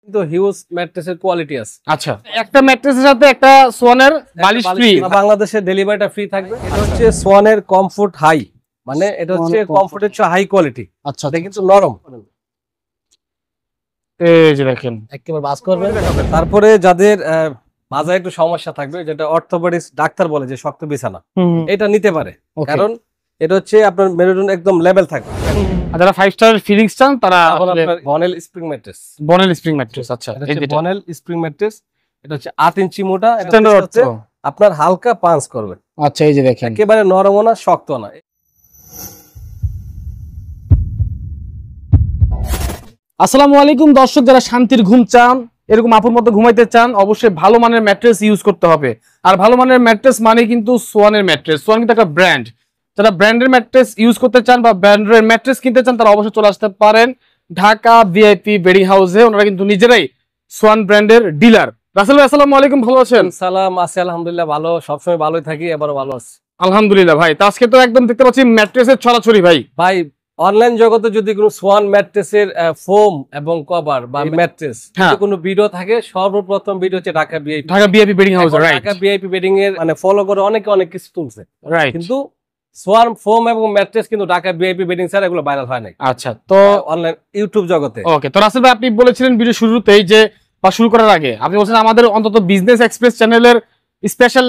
কিন্তু huge ম্যাট্রেসের quality আছে। আচ্ছা, একটা ম্যাট্রেসের সাথে একটা সোয়ানের বালিশ ফ্রি, বাংলাদেশে ডেলিভারিটা ফ্রি থাকবে। এটা হচ্ছে সোয়ানের কমফোর্ট হাই, মানে এটা হচ্ছে কমফোর্টের চেয়ে হাই কোয়ালিটি। আচ্ছা, এটা কিন্তু নরম, এই যে দেখেন একেবারে বাস করবে। তারপরে যাদের মাজায় একটু সমস্যা থাকবে, যেটা অর্থোপেডিক্স ডাক্তার বলে যে শক্ত বিছানা, এটা নিতে পারে, কারণ এটা হচ্ছে আপনার মেরুদণ্ড একদম লেভেল থাকবে। আর যারা 5 স্টার ফিলিংস চান তারা Bonnell spring mattress, Bonnell spring mattress. আচ্ছা, এই যে বনেল স্প্রিং ম্যাট্রেস, এটা হচ্ছে 8 ইঞ্চি মোটা, এটা হচ্ছে আপনার হালকা পাঞ্চ করবে। আচ্ছা, এই যে দেখেন একেবারে নরম না শক্ত না। আসসালামু আলাইকুম দর্শক, যারা শান্তির ঘুম চান, এরকম আপুর মতো ঘুমাইতে চান, অবশ্যই ভালো মানের ম্যাট্রেস ইউজ করতে হবে। আর ভালো মানের ম্যাট্রেস মানে কিন্তু সোয়ানের ম্যাট্রেস। সোয়ান কিন্তু একটা ব্র্যান্ড। যারা ব্র্যান্ডের ম্যাট্রেস ইউজ করতে চান বা ব্র্যান্ডের ম্যাট্রেস কিনতে চান, তারা অবশ্যই চলে আসতে পারেন ঢাকা ভিআইপি বেডিং হাউসে। ওনারা কিন্তু নিজেরাই সোয়ান ব্র্যান্ডের ডিলার। রাসেল ভাই আসসালামু আলাইকুম, ভালো আছেন? সালাম আছি, আলহামদুলিল্লাহ ভালো, সবসময় ভালোই থাকি, এবারও ভালো আছি আলহামদুলিল্লাহ। ভাই, তো আজকে তো একদম দেখতে পাচ্ছি ম্যাট্রেসের ছড়াছড়ি। ভাই অনলাইন জগতে যদি কোনো সোয়ান ম্যাট্রেসের ফোম এবং কভার বা ম্যাট্রেস কোনো ভিডিও থাকে, সর্বপ্রথম ভিডিও হচ্ছে Dhaka VIP bedding house. Right, Dhaka VIP bedding এর মানে ফলো করে অনেকে অনেক কিছু তুলছে। রাইট, কিন্তু সোয়ান ফোম এবং ম্যাট্রেস কিন্তু ঢাকা ভিআইপি বেডিং ছাড়া এগুলো ভাইরাল হয় নাই। আচ্ছা, তো অনলাইন ইউটিউব জগতে। ওকে, তো রাসেল ভাই আপনি বলেছিলেন ভিডিও শুরুতেই যে বা শুরু করার আগে আপনি বলছেন আমাদের অন্তত বিজনেস এক্সপ্রেস চ্যানেলের স্পেশাল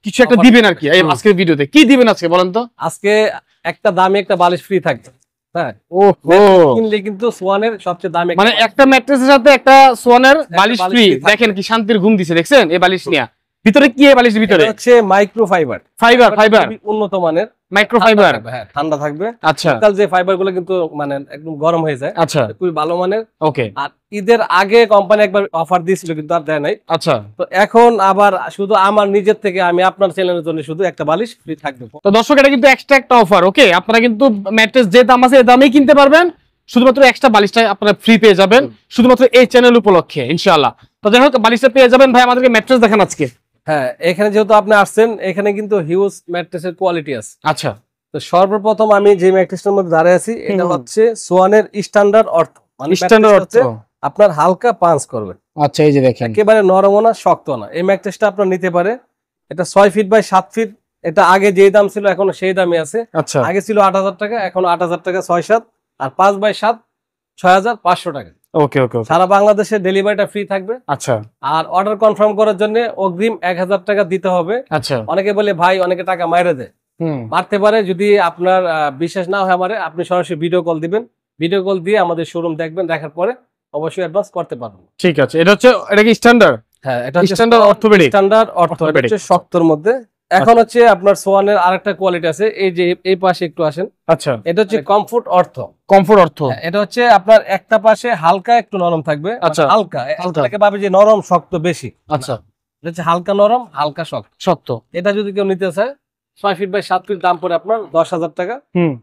কিছু একটা দিবেন আর কি আজকের ভিডিওতে। কি দিবেন আজকে বলেন তো? আজকে একটা দামি একটা বালিশ ফ্রি থাকবে। হ্যাঁ, কিনলে কিন্তু সোয়ানের সবচেয়ে দামি, মানে একটা ম্যাট্রেসের সাথে একটা সোয়ানের বালিশ ফ্রি। দেখেন কি শান্তির ঘুম দিছে, দেখছেন এই বালিশ নিয়ে। ভিতরে কি এই বালিশের ভিতরে হচ্ছে মাইক্রো ফাইবার, উন্নত মানের মাইক্রো ফাইবার। হ্যাঁ, ঠান্ডা থাকবে। আচ্ছা, কাল যে ফাইবার গুলো কিন্তু মানে একদম গরম হয়ে যায়। আচ্ছা, খুবই ভালো মানের। ওকে। আর ঈদের আগে কোম্পানি একবার অফার দিয়েছিল, কিন্তু আর দেয় নাই। আচ্ছা, তো এখন আবার শুধু আমার নিজের থেকে আমি আপনার চ্যানেলের জন্য শুধু একটা বালিশ ফ্রি থাকবে। তো দর্শক, এটা কিন্তু এক্সট্রা একটা অফার। ওকে, আপনারা কিন্তু ম্যাট্রেস যে দাম আছে এই দামেই কিনতে পারবেন, শুধুমাত্র এক্সট্রা বালিশটা আপনারা ফ্রি পেয়ে যাবেন শুধুমাত্র এই চ্যানেল উপলক্ষে ইনশাআল্লাহ। তো যাই হোক, বালিশটা পেয়ে যাবেন। ভাই আমাদেরকে ম্যাট্রেস দেখান আজকে। হ্যাঁ, এখানে যেহেতু আপনি আসছেন, এখানে কিন্তু হিউজ ম্যাট্রেসের কোয়ালিটি আছে। আচ্ছা, তো সর্বপ্রথম আমি যে ম্যাট্রেসটার মধ্যে দাঁড়িয়ে আছি, এটা হচ্ছে সোয়ানের স্ট্যান্ডার্ড অর্থ, মানে স্ট্যান্ডার্ড অর্থ আপনার হালকা পাঞ্চ করবে। আচ্ছা, এই যে দেখেন একেবারে নরম না শক্ত না। এই ম্যাট্রেসটা আপনার নিতে পারে। এটা 6 ফিট বাই 7 ফিট। এটা আগে যেই দাম ছিল এখনো সেই দামই আছে। আচ্ছা, আগে ছিল 8,000 টাকা, এখন 8,000 টাকা 6/7, আর 5 বাই 7 6,500 টাকা। ওকে ওকে, সারা বাংলাদেশে ডেলিভারিটা ফ্রি থাকবে। আচ্ছা, আর অর্ডার কনফার্ম করার জন্য অগ্রিম 1,000 টাকা দিতে হবে। আচ্ছা, অনেকে বলে ভাই অনেকে টাকা মাইরে দেয়, মারতে পারে। যদি আপনার বিশ্বাস না হয় আমারে, আপনি সরাসরি ভিডিও কল দিবেন। ভিডিও কল দিয়ে আমাদের শোরুম দেখবেন, দেখার পরে অবশ্যই অ্যাডভান্স করতে পারবেন। ঠিক আছে। এটা কি স্ট্যান্ডার্ড? হ্যাঁ, এটা স্ট্যান্ডার্ড অর্থোপেডিক। স্ট্যান্ডার্ড অর্থোপেডিক শক্তর মধ্যে। এখন হচ্ছে আপনার সোয়ানের আরেকটা কোয়ালিটি আছে, এই যে এই পাশে একটু আসেন। আচ্ছা, এটা হচ্ছে কমফোর্ট অর্থ। কমফোর্ট অর্থ, এটা হচ্ছে আপনার একটা পাশে হালকা একটু নরম থাকবে। আচ্ছা, হালকা এটাকে ভাবে যে নরম শক্ত বেশি। আচ্ছা, এটা হচ্ছে হালকা নরম হালকা শক্ত। এটা যদি কেউ নিতে চায়, 6 ফিট বাই 7 ফিট দাম পড়ে আপনার 10,000 টাকা।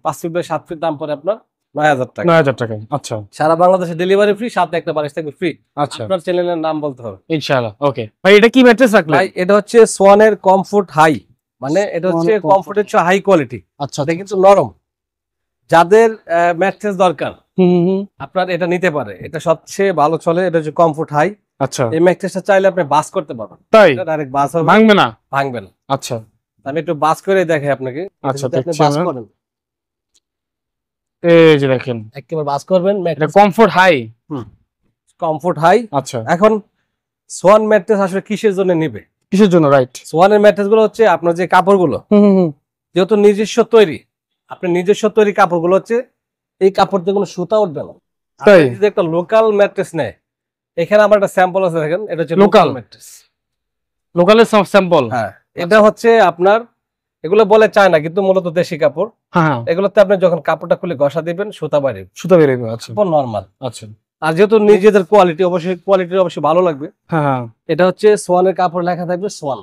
5 ফিট বাই 7 ফিট দাম পড়ে আপনার 9,000 টাকা। 9,000 টাকা। আচ্ছা, সারা বাংলাদেশে ডেলিভারি ফ্রি, সাথে একটা বালিশ থাকবে ফ্রি। আচ্ছা, আপনার চ্যানেলের নাম বলতে হবে ইনশাআল্লাহ। ওকে ভাই, এটা কি ম্যাট্রেস রাখলেন? ভাই, এটা হচ্ছে সোয়ানের কমফোর্ট হাই, মানে এটা হচ্ছে কমফোর্টের চেয়ে হাই কোয়ালিটি। আচ্ছা, এটা কিন্তু নরম। যাদের ম্যাট্রেস দরকার আপনার এটা নিতে পারে। এটা সবচেয়ে ভালো চলে। এটা হচ্ছে কমফোর্ট হাই। আচ্ছা, এই ম্যাট্রেসটা চাইলে আপনি বাস করতে পারবেন। তাই ডাইরেক্ট বাস হবে, ভাঙবে না? ভাঙবে না। আচ্ছা, আমি একটু বাস করে দেখাই আপনাকে। আচ্ছা, আপনি বাস করেন, এই যে দেখেন একেবারে বাস করবেন। এটা কমফোর্ট হাই। Comfort high. আচ্ছা, এখন সোয়ান ম্যাট্রেস আসলে কিসের জন্য নিবে? কিসের জন্য? রাইট, সোয়ানের ম্যাট্রেস গুলো হচ্ছে আপনার যে কাপড়গুলো, যেহেতু নিজস্ব তৈরি, আপনার নিজস্ব তৈরি কাপড়গুলো হচ্ছে এই কাপড় দিয়ে কোনো সুতা উঠবে না। তাই যদি একটা লোকাল ম্যাট্রেস নেয়, এখানে আমার একটা স্যাম্পল আছে, দেখেন এটা হচ্ছে লোকাল ম্যাট্রেস, লোকালের স্যাম্পল। হ্যাঁ, এটা হচ্ছে আপনার, এগুলো বলে চায় না, কিন্তু মূলত দেশি কাপড়। হ্যাঁ, এগুলোতে আপনি যখন কাপড়টা খুলে ঘষা দিবেন, সুতা বেরোবে, সুতা বেরোবে। আচ্ছা, নরমাল। আচ্ছা, আর যেহেতু নিজেদের কোয়ালিটি, অবশ্যই ভালো লাগবে। হ্যাঁ, এটা হচ্ছে সোয়ানের কাপড়, লেখা থাকবে সোয়ান।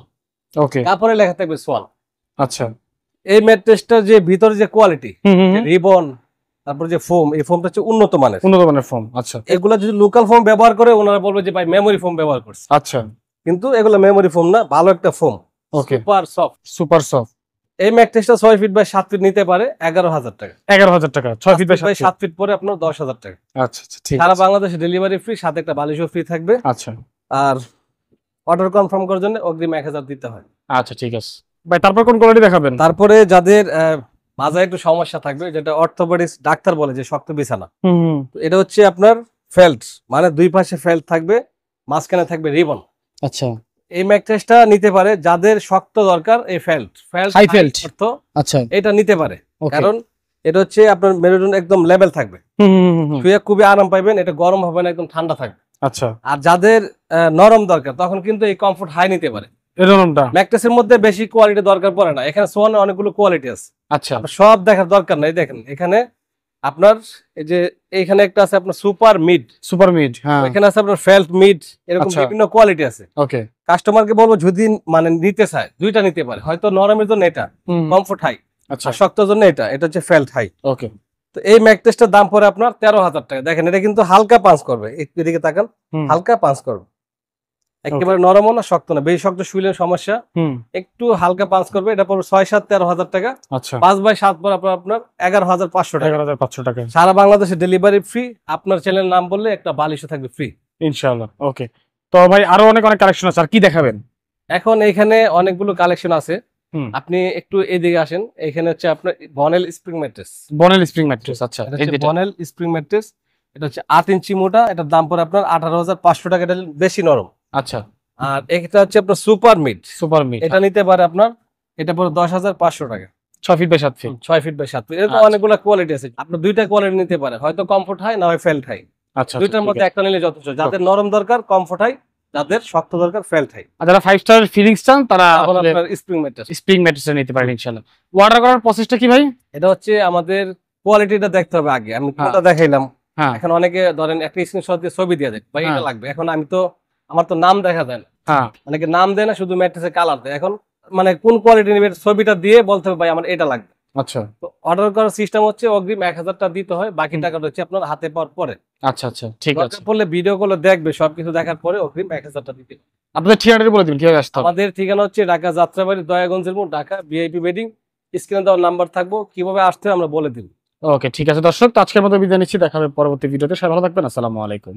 ওকে, কাপড়ে লেখা থাকবে সোয়ান। আচ্ছা, এই ম্যাট্রেসটার যে ভিতরে যে কোয়ালিটি, রিবন, তারপর যে ফোম, এই ফোমটা হচ্ছে উন্নত মানের ফোম। আচ্ছা, এগুলা যদি লোকাল ফোম ব্যবহার করে, ওনারা বলবে যে ভাই মেমোরি ফোম ব্যবহার করছে। আচ্ছা, কিন্তু এগুলো মেমোরি ফোম না, ভালো একটা ফোম। ওকে, সুপার সফট। Super soft. এই ম্যাট্রেসটা 6 ফিট বাই 7 ফিট নিতে পারে 11,000 টাকা। 11,000 টাকা 6 ফিট বাই 7 ফিট পরে আপনার 10,000 টাকা। আচ্ছা আচ্ছা ঠিক সারা আছে। বাংলাদেশে ডেলিভারি ফ্রি, সাথে একটা বালিশও ফ্রি থাকবে। আচ্ছা আর অর্ডার কনফার্ম করার জন্য অগ্রিম 1000 দিতে হয়। আচ্ছা ঠিক আছে ভাই, তারপর কোন কোয়ালিটি দেখাবেন? তারপরে যাদের মাজায় একটু সমস্যা থাকবে, যেটা অর্থোপেডিক্স ডাক্তার বলে যে শক্ত বিছানা, তো এটা হচ্ছে আপনার ফেল্ট, মানে দুই পাশে ফেল্ট থাকবে, মাঝখানে থাকবে রিবন। আচ্ছা এই ম্যাট্রেসটা নিতে পারে যাদের শক্ত দরকার, এই ফেল্ট হাই ফেল্ট অর্থ আচ্ছা এটা নিতে পারে। ওকে কারণ এটা হচ্ছে আপনার মেরুদণ্ড একদম লেভেল থাকবে, শুয়ে খুবই আরাম পাইবেন, এটা গরম হবে না, একদম ঠান্ডা থাকবে। আচ্ছা আর যাদের নরম দরকার তখন কিন্তু এই কমফোর্ট হাই নিতে পারে। এরকমটা ম্যাট্রেসের মধ্যে বেশি কোয়ালিটি দরকার পড়ে না, এখানে সোয়ানে অনেকগুলো কোয়ালিটি আছে, আচ্ছা সব দেখার দরকার নাই। দেখেন এখানে আপনার এই যে এইখানে একটা আছে আপনার সুপার মিড, সুপার মিড, হ্যাঁ এখানে আছে আপনার ফেল্ট মিড, এরকম আচ্ছা। বিভিন্ন কোয়ালিটি আছে। ওকে কাস্টমারকে বলবো যদি মানে নিতে চায় দুইটা নিতে পারে, হয়তো নরমের জন্য এটা কমফোর্ট হাই, আচ্ছা আর শক্তর জন্য এটা হচ্ছে ফেল্ট হাই। ওকে তো এই ম্যাট্রেসটার দাম পড়ে আপনার 13,000 টাকা। দেখেন এটা কিন্তু হালকা পাঞ্চ করবে, এদিকে তাকান, হালকা পাঞ্চ করবে, একেবারে নরমও না শক্ত না, বেশি শক্ত শুইলে সমস্যা, একটু হালকা পাঞ্চ করবে। এটা পড়বে 6-7 13,000 টাকা। আচ্ছা 5/7 পর আপনার 11,500 টাকা। 11,500 টাকা সারা বাংলাদেশে ডেলিভারি ফ্রি। আপনার চ্যানেল নাম বললে একটা বালিশও থাকবে ফ্রি ইনশাআল্লাহ। ওকে, তো ভাই আরো অনেক অনেক কালেকশন আছে, আর কি দেখাবেন? এখন এখানে অনেকগুলো কালেকশন আছে, আপনি একটু এদিকে আসেন। এখানে হচ্ছে আপনার Bonnell spring mattress, Bonnell spring mattress. আচ্ছা এটা হচ্ছে বনেল স্প্রিং ম্যাট্রেস, এটা হচ্ছে 8 ইঞ্চি মোটা, এটার দাম পড়ে আপনার 18,500 টাকা। এটা বেশি নরম। আচ্ছা আর এটা হচ্ছে আপনার সুপার মিড, সুপার মিড, এটা নিতে পারে আপনার, এটা পড়ে 10,500 টাকা। 6 feet by 7 feet, 6 feet by 7 feet. এরকম আচ্ছা। অনেকগুলো কোয়ালিটি আছে, আপনার দুইটা কোয়ালিটি নিতে পারে, হয়তো কমফোর্ট হাই না হয় ফেল্ট হাই। আচ্ছা দুইটার মধ্যে একটা নিলে যথেষ্ট। যাদের নরম দরকার কমফোর্ট হাই, যাদের শক্ত দরকার ফেল্ট হাই। আর যারা 5 স্টার ফিলিংস চান তারা এখন আপনার স্প্রিং ম্যাট্রেস, স্প্রিং ম্যাট্রেস নিতে পারেন ইনশাআল্লাহ। অর্ডার করার প্রসেসটা কি ভাই? এটা হচ্ছে আমাদের কোয়ালিটিটা দেখতে হবে আগে। আমি হ্যাঁ। কোনটা দেখাইলাম, হ্যাঁ এখন অনেকে ধরেন একটা স্ক্রিনশট দিয়ে ছবি দিয়ে দেয় ভাই এটা হ্যাঁ। লাগবে। এখন আমি তো, আমার তো নাম দেখা যায় না, হ্যাঁ অনেকে নাম দেয় না, শুধু ম্যাট্রেসের কালার দেয়। এখন মানে কোন কোয়ালিটি নেবে ছবিটা দিয়ে বলতে হবে ভাই আমার এটা লাগবে। আচ্ছা তো অর্ডার করার সিস্টেম হচ্ছে অগ্রিম 1,000 টাকা দিতে হয়, বাকি টাকাটা হচ্ছে আপনার হাতে পাওয়ার পরে। আচ্ছা আচ্ছা ঠিক আছে। দরকার পড়লে ভিডিও কলে দেখবে, সবকিছু দেখার পরে অগ্রিম 1,000 টাকা দিতে হবে। আপনাদের ঠিকানাটা বলে দিন কিভাবে আসতে হবে। আমাদের ঠিকানা হচ্ছে ঢাকা যাত্রাবাড়ি, দয়াগঞ্জের মোড়, ঢাকা ভিআইপি ওয়েডিং। স্ক্রিনে দেওয়ার নাম্বার থাকবো, কিভাবে আসতে হয় আমরা বলে দিব। ওকে ঠিক আছে দর্শক, তো আজকের মতো বিদায় নিচ্ছি, দেখা হবে পরবর্তী ভিডিওতে। সবাই ভালো থাকবেন, আসসালামু আলাইকুম।